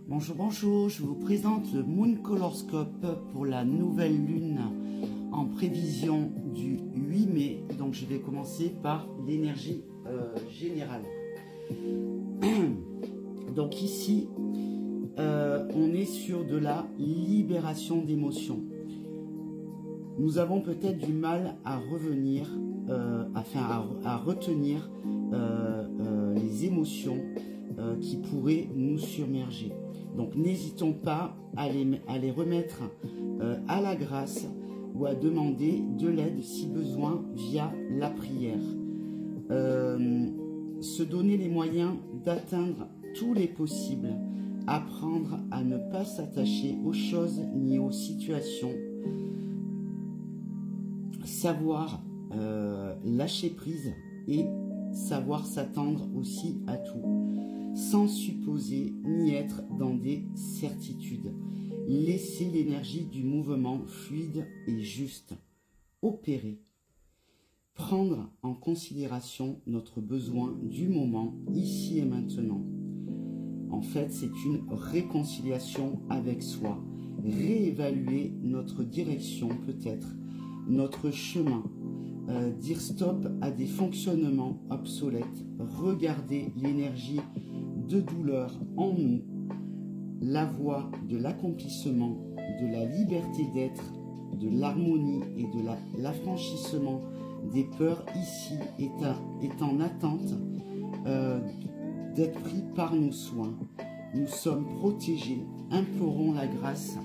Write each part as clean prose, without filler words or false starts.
Bonjour, bonjour, je vous présente le Moon Colorscope pour la nouvelle lune en prévision du 8 mai. Donc je vais commencer par l'énergie générale. Donc ici, on est sur de la libération d'émotions. Nous avons peut-être du mal à revenir, à retenir les émotions qui pourraient nous submerger. Donc n'hésitons pas à les remettre à la grâce ou à demander de l'aide si besoin via la prière. Se donner les moyens d'atteindre tous les possibles, apprendre à ne pas s'attacher aux choses ni aux situations, savoir lâcher prise et savoir s'attendre aussi à tout, sans supposer ni être dans des certitudes. Laisser l'énergie du mouvement fluide et juste opérer. Prendre en considération notre besoin du moment, ici et maintenant. En fait, c'est une réconciliation avec soi. Réévaluer notre direction peut-être, notre chemin. Dire stop à des fonctionnements obsolètes. Regarder l'énergie de douleur en nous, la voie de l'accomplissement, de la liberté d'être, de l'harmonie et de l'affranchissement des peurs ici est en attente d'être pris par nos soins. Nous sommes protégés, implorons la grâce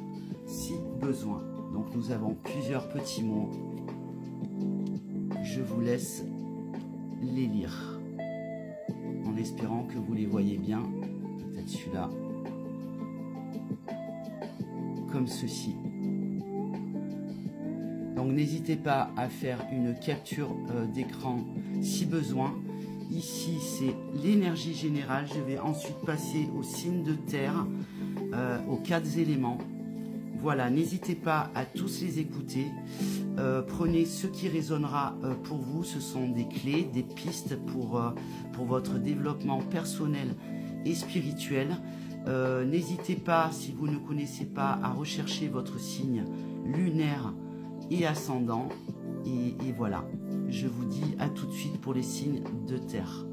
si besoin. Donc nous avons plusieurs petits mots. Je vous laisse les lire en espérant que vous les voyez bien. Peut-être celui-là, comme ceci. Donc n'hésitez pas à faire une capture d'écran si besoin. Ici c'est l'énergie générale. Je vais ensuite passer aux signes de terre, aux 4 éléments. Voilà, n'hésitez pas à tous les écouter. Prenez ce qui résonnera pour vous. Ce sont des clés, des pistes pour votre développement personnel et spirituel. N'hésitez pas, si vous ne connaissez pas, à rechercher votre signe lunaire et ascendant. Et voilà, je vous dis à tout de suite pour les signes de terre.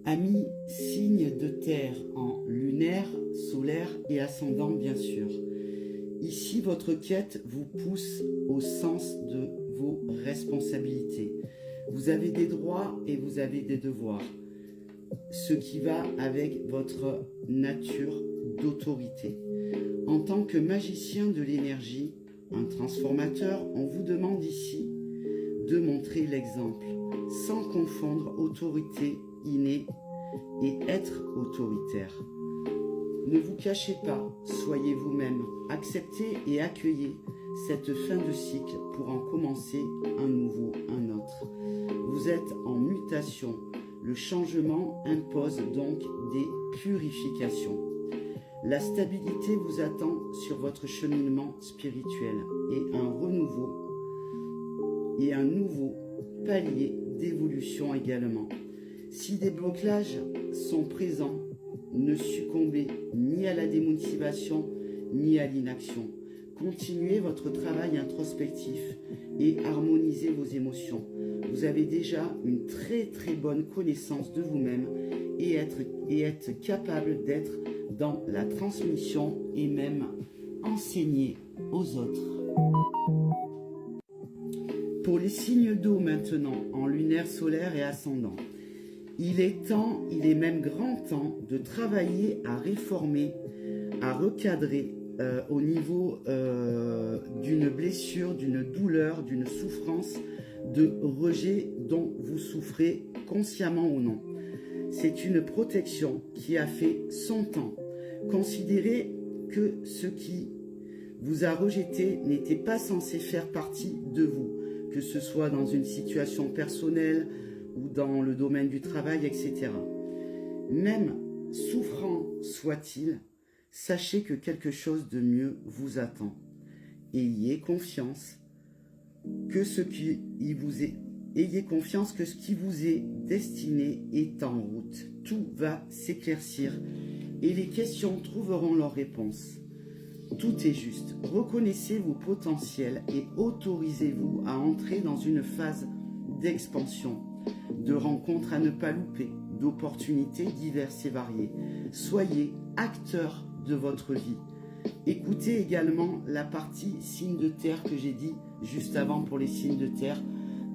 Amis, signes de terre en lunaire, solaire et ascendant bien sûr. Ici, votre quête vous pousse au sens de vos responsabilités. Vous avez des droits et vous avez des devoirs. Ce qui va avec votre nature d'autorité. En tant que magicien de l'énergie, un transformateur, on vous demande ici de montrer l'exemple, sans confondre autorité innée et être autoritaire. Ne vous cachez pas, soyez vous-même, acceptez et accueillez cette fin de cycle pour en commencer un nouveau, un autre. Vous êtes en mutation, le changement impose donc des purifications. La stabilité vous attend sur votre cheminement spirituel et un renouveau et un nouveau palier d'évolution également. Si des blocages sont présents, ne succombez ni à la démotivation ni à l'inaction. Continuez votre travail introspectif et harmonisez vos émotions. Vous avez déjà une très très bonne connaissance de vous-même et êtes capable d'être dans la transmission et même enseigner aux autres. Pour les signes d'eau maintenant, en lunaire, solaire et ascendant. Il est même grand temps de travailler à réformer, à recadrer au niveau d'une blessure, d'une douleur, d'une souffrance, de rejet dont vous souffrez consciemment ou non. C'est une protection qui a fait son temps. Considérez que ce qui vous a rejeté n'était pas censé faire partie de vous, que ce soit dans une situation personnelle ou dans le domaine du travail, etc. Même souffrant soit-il, sachez que quelque chose de mieux vous attend. Ayez confiance que ce qui vous est destiné est en route. Tout va s'éclaircir et les questions trouveront leur réponse. Tout est juste. Reconnaissez vos potentiels et autorisez-vous à entrer dans une phase d'expansion, de rencontres à ne pas louper, d'opportunités diverses et variées. Soyez acteur de votre vie. Écoutez également la partie signe de terre que j'ai dit juste avant pour les signes de terre,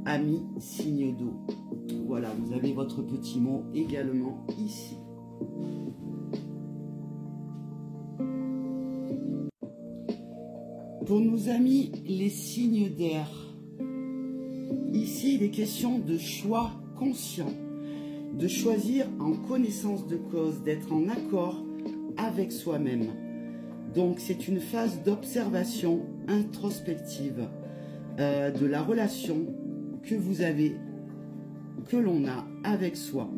amis signe d'eau. Voilà, vous avez votre petit mot également ici. Pour nos amis les signes d'air, ici il est question de choix conscient, de choisir en connaissance de cause, d'être en accord avec soi-même. Donc c'est une phase d'observation introspective de la relation que vous avez, que l'on a avec soi.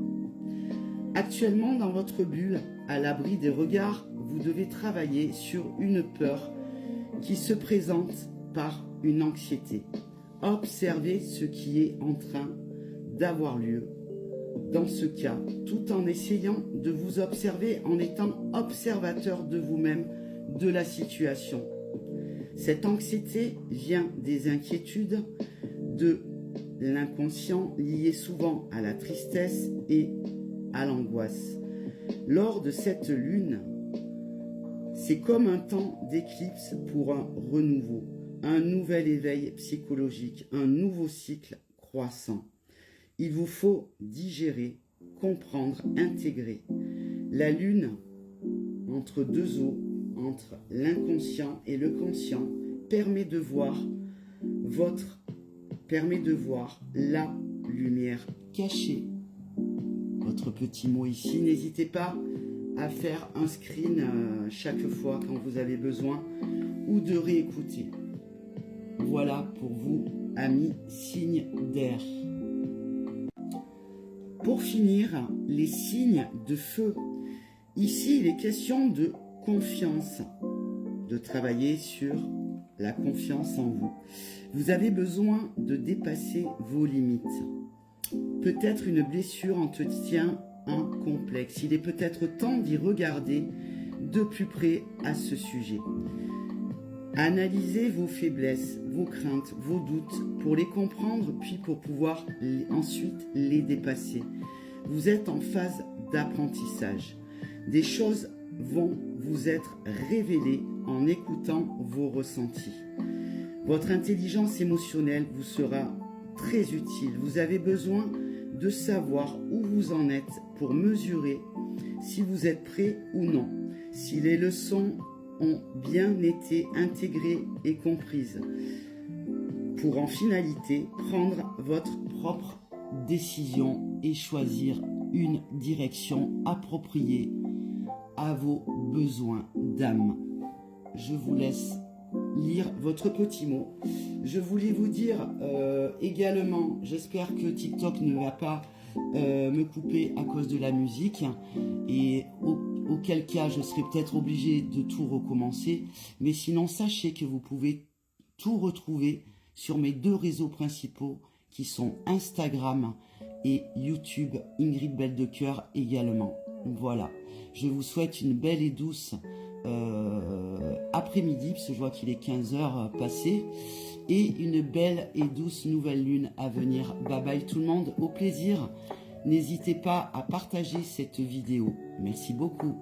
Actuellement dans votre bulle, à l'abri des regards, vous devez travailler sur une peur qui se présente par une anxiété. Observez ce qui est en train d'avoir lieu dans ce cas, tout en essayant de vous observer en étant observateur de vous-même, de la situation. Cette anxiété vient des inquiétudes, de l'inconscient lié souvent à la tristesse et à l'angoisse. Lors de cette lune, c'est comme un temps d'éclipse pour un renouveau, un nouvel éveil psychologique, un nouveau cycle croissant. Il vous faut digérer, comprendre, intégrer. La lune, entre deux eaux, entre l'inconscient et le conscient, permet de voir la lumière cachée. Votre petit mot ici, n'hésitez pas à faire un screen chaque fois quand vous avez besoin ou de réécouter. Voilà pour vous, amis signes d'air. Pour finir, les signes de feu. Ici, il est question de confiance, de travailler sur la confiance en vous. Vous avez besoin de dépasser vos limites. Peut-être une blessure entretient un complexe. Il est peut-être temps d'y regarder de plus près à ce sujet. Analysez vos faiblesses, vos craintes, vos doutes pour les comprendre, puis pour pouvoir ensuite les dépasser. Vous êtes en phase d'apprentissage. Des choses vont vous être révélées en écoutant vos ressentis. Votre intelligence émotionnelle vous sera très utile. Vous avez besoin de savoir où vous en êtes pour mesurer si vous êtes prêt ou non, si les leçons ont bien été intégrées et comprises, pour en finalité prendre votre propre décision et choisir une direction appropriée à vos besoins d'âme. Je vous laisse lire votre petit mot. Je voulais vous dire également, j'espère que TikTok ne va pas me couper à cause de la musique, et auquel cas je serai peut-être obligé de tout recommencer, mais sinon sachez que vous pouvez tout retrouver sur mes deux réseaux principaux qui sont Instagram et YouTube, Ingrid Belle de Cœur également. Voilà, je vous souhaite une belle et douce après-midi, parce que je vois qu'il est 15h passé, et une belle et douce nouvelle lune à venir. Bye bye tout le monde, au plaisir. N'hésitez pas à partager cette vidéo. Merci beaucoup.